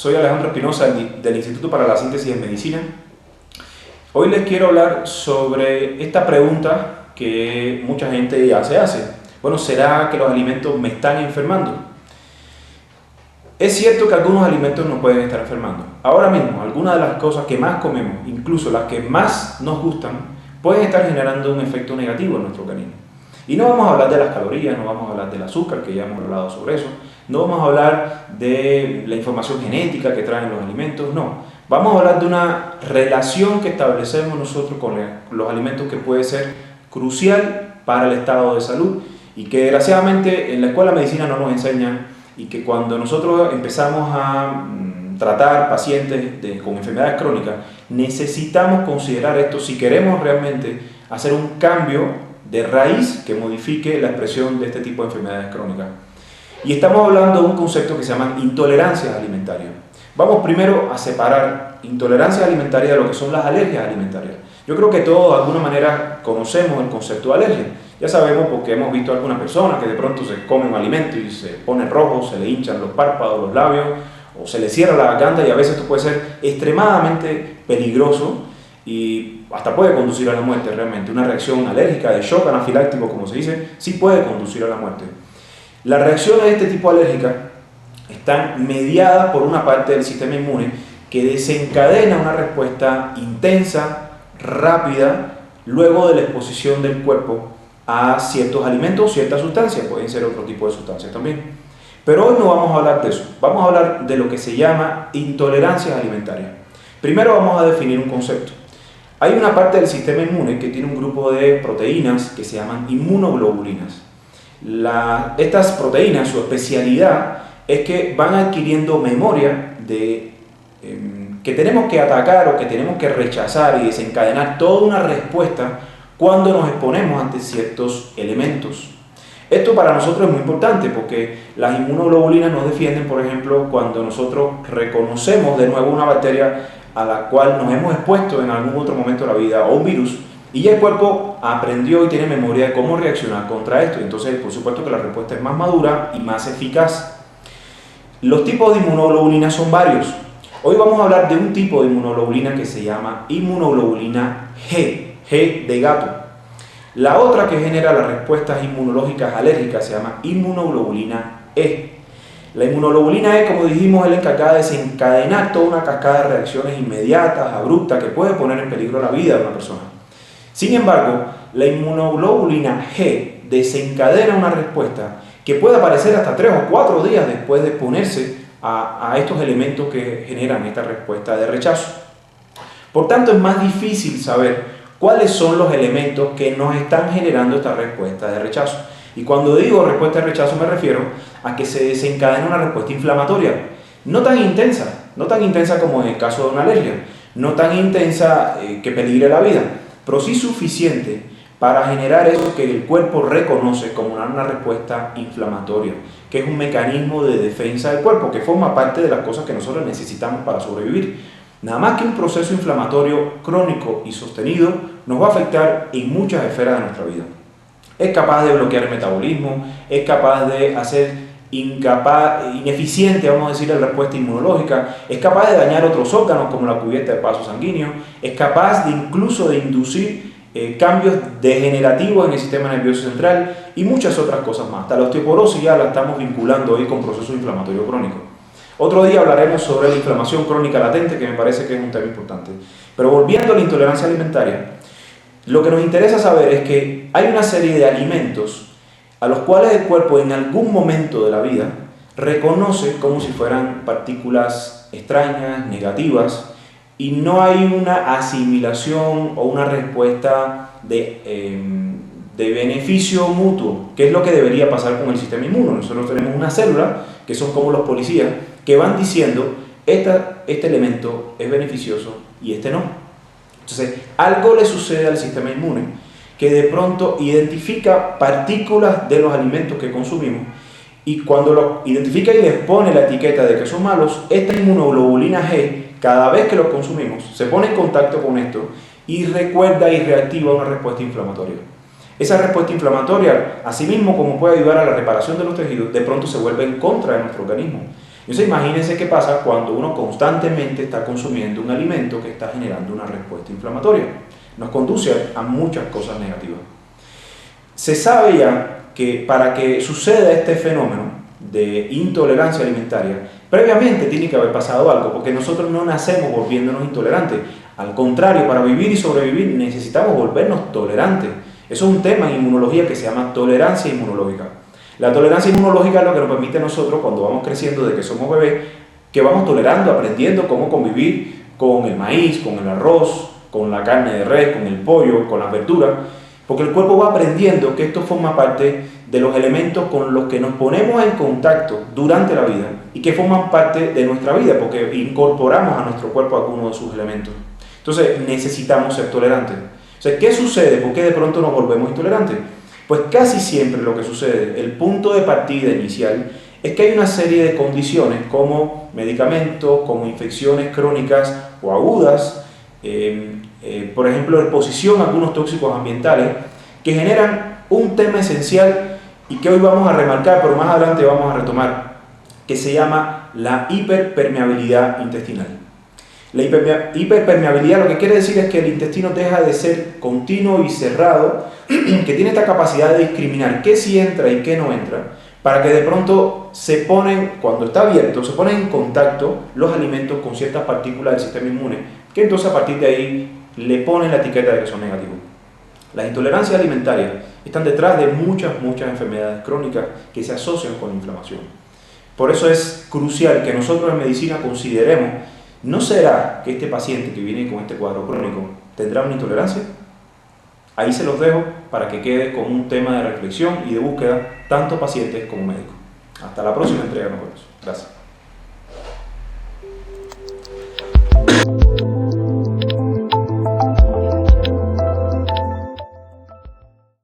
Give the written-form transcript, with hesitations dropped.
soy Alejandro Espinosa del Instituto para la Síntesis en Medicina. Hoy les quiero hablar sobre esta pregunta que mucha gente ya se hace. Bueno, ¿será que los alimentos me están enfermando? Es cierto que algunos alimentos nos pueden estar enfermando. Ahora mismo, algunas de las cosas que más comemos, incluso las que más nos gustan, pueden estar generando un efecto negativo en nuestro organismo. Y no vamos a hablar de las calorías, no vamos a hablar del azúcar, que ya hemos hablado sobre eso, no vamos a hablar de la información genética que traen los alimentos, no. Vamos a hablar de una relación que establecemos nosotros con los alimentos que puede ser crucial para el estado de salud y que desgraciadamente en la escuela de medicina no nos enseñan, y que cuando nosotros empezamos a tratar pacientes con enfermedades crónicas, necesitamos considerar esto si queremos realmente hacer un cambio de raíz que modifique la expresión de este tipo de enfermedades crónicas. Y estamos hablando de un concepto que se llama intolerancias alimentarias. Vamos primero a separar intolerancias alimentarias de lo que son las alergias alimentarias. Yo creo que todos de alguna manera conocemos el concepto de alergia. Ya sabemos porque hemos visto a alguna persona que de pronto se come un alimento y se pone rojo, se le hinchan los párpados, los labios, o se le cierra la garganta, y a veces esto puede ser extremadamente peligroso y hasta puede conducir a la muerte realmente. Una reacción alérgica de shock anafiláctico, como se dice, sí puede conducir a la muerte. Las reacciones de este tipo alérgica están mediadas por una parte del sistema inmune que desencadena una respuesta intensa, rápida, luego de la exposición del cuerpo a ciertos alimentos, ciertas sustancias, pueden ser otro tipo de sustancias también. Pero hoy no vamos a hablar de eso, vamos a hablar de lo que se llama intolerancias alimentarias. Primero vamos a definir un concepto. Hay una parte del sistema inmune que tiene un grupo de proteínas que se llaman inmunoglobulinas. Estas proteínas, su especialidad es que van adquiriendo memoria de que tenemos que atacar o que tenemos que rechazar y desencadenar toda una respuesta cuando nos exponemos ante ciertos elementos. Esto para nosotros es muy importante porque las inmunoglobulinas nos defienden, por ejemplo, cuando nosotros reconocemos de nuevo una bacteria a la cual nos hemos expuesto en algún otro momento de la vida, o un virus, y ya el cuerpo aprendió y tiene memoria de cómo reaccionar contra esto. Entonces, por supuesto que la respuesta es más madura y más eficaz. Los tipos de inmunoglobulinas son varios. Hoy vamos a hablar de un tipo de inmunoglobulina que se llama inmunoglobulina G de gato. La otra que genera las respuestas inmunológicas alérgicas se llama inmunoglobulina E. La inmunoglobulina E, como dijimos, es la encargada de desencadenar toda una cascada de reacciones inmediatas, abruptas, que puede poner en peligro la vida de una persona. Sin embargo, la inmunoglobulina G desencadena una respuesta que puede aparecer hasta 3 o 4 días después de exponerse a estos elementos que generan esta respuesta de rechazo. Por tanto, es más difícil saber cuáles son los elementos que nos están generando esta respuesta de rechazo. Y cuando digo respuesta de rechazo me refiero a que se desencadena una respuesta inflamatoria, no tan intensa como en el caso de una alergia, no tan intensa que peligre la vida, pero sí suficiente para generar eso que el cuerpo reconoce como una respuesta inflamatoria, que es un mecanismo de defensa del cuerpo, que forma parte de las cosas que nosotros necesitamos para sobrevivir. Nada más que un proceso inflamatorio crónico y sostenido nos va a afectar en muchas esferas de nuestra vida. Es capaz de bloquear el metabolismo, es capaz de hacer ineficiente, vamos a decir, la respuesta inmunológica, es capaz de dañar otros órganos como la cubierta de vasos sanguíneos, es capaz de incluso de inducir cambios degenerativos en el sistema nervioso central y muchas otras cosas más. Hasta la osteoporosis ya la estamos vinculando hoy con proceso inflamatorio crónico. Otro día hablaremos sobre la inflamación crónica latente, que me parece que es un tema importante. Pero volviendo a la intolerancia alimentaria, lo que nos interesa saber es que hay una serie de alimentos a los cuales el cuerpo en algún momento de la vida reconoce como si fueran partículas extrañas, negativas, y no hay una asimilación o una respuesta de beneficio mutuo, que es lo que debería pasar con el sistema inmuno. Nosotros tenemos una célula, que son como los policías, que van diciendo, este elemento es beneficioso y este no. Entonces, algo le sucede al sistema inmune que de pronto identifica partículas de los alimentos que consumimos, y cuando lo identifica y les pone la etiqueta de que son malos, esta inmunoglobulina G, cada vez que lo consumimos, se pone en contacto con esto y recuerda y reactiva una respuesta inflamatoria. Esa respuesta inflamatoria, asimismo como puede ayudar a la reparación de los tejidos, de pronto se vuelve en contra de nuestro organismo. Entonces imagínense qué pasa cuando uno constantemente está consumiendo un alimento que está generando una respuesta inflamatoria. Nos conduce a muchas cosas negativas. Se sabe ya que para que suceda este fenómeno de intolerancia alimentaria, previamente tiene que haber pasado algo, porque nosotros no nacemos volviéndonos intolerantes. Al contrario, para vivir y sobrevivir necesitamos volvernos tolerantes. Eso es un tema en inmunología que se llama tolerancia inmunológica. La tolerancia inmunológica es lo que nos permite a nosotros, cuando vamos creciendo desde que somos bebés, que vamos tolerando, aprendiendo cómo convivir con el maíz, con el arroz, con la carne de res, con el pollo, con las verduras, porque el cuerpo va aprendiendo que esto forma parte de los elementos con los que nos ponemos en contacto durante la vida y que forman parte de nuestra vida, porque incorporamos a nuestro cuerpo algunos de sus elementos. Entonces necesitamos ser tolerantes. O sea, ¿qué sucede? ¿Por qué de pronto nos volvemos intolerantes? Pues casi siempre lo que sucede, el punto de partida inicial, es que hay una serie de condiciones como medicamentos, como infecciones crónicas o agudas, por ejemplo, exposición a algunos tóxicos ambientales, que generan un tema esencial y que hoy vamos a remarcar, pero más adelante vamos a retomar, que se llama la hiperpermeabilidad intestinal. La hiperpermeabilidad lo que quiere decir es que el intestino deja de ser continuo y cerrado, que tiene esta capacidad de discriminar qué sí entra y qué no entra, para que de pronto se ponen, cuando está abierto, se ponen en contacto los alimentos con ciertas partículas del sistema inmune, que entonces a partir de ahí le ponen la etiqueta de que son negativos. Las intolerancias alimentarias están detrás de muchas enfermedades crónicas que se asocian con la inflamación. Por eso es crucial que nosotros en medicina consideremos, ¿no será que este paciente que viene con este cuadro crónico tendrá una intolerancia? Ahí se los dejo para que quede como un tema de reflexión y de búsqueda tanto pacientes como médicos. Hasta la próxima entrega, nos vemos. Gracias.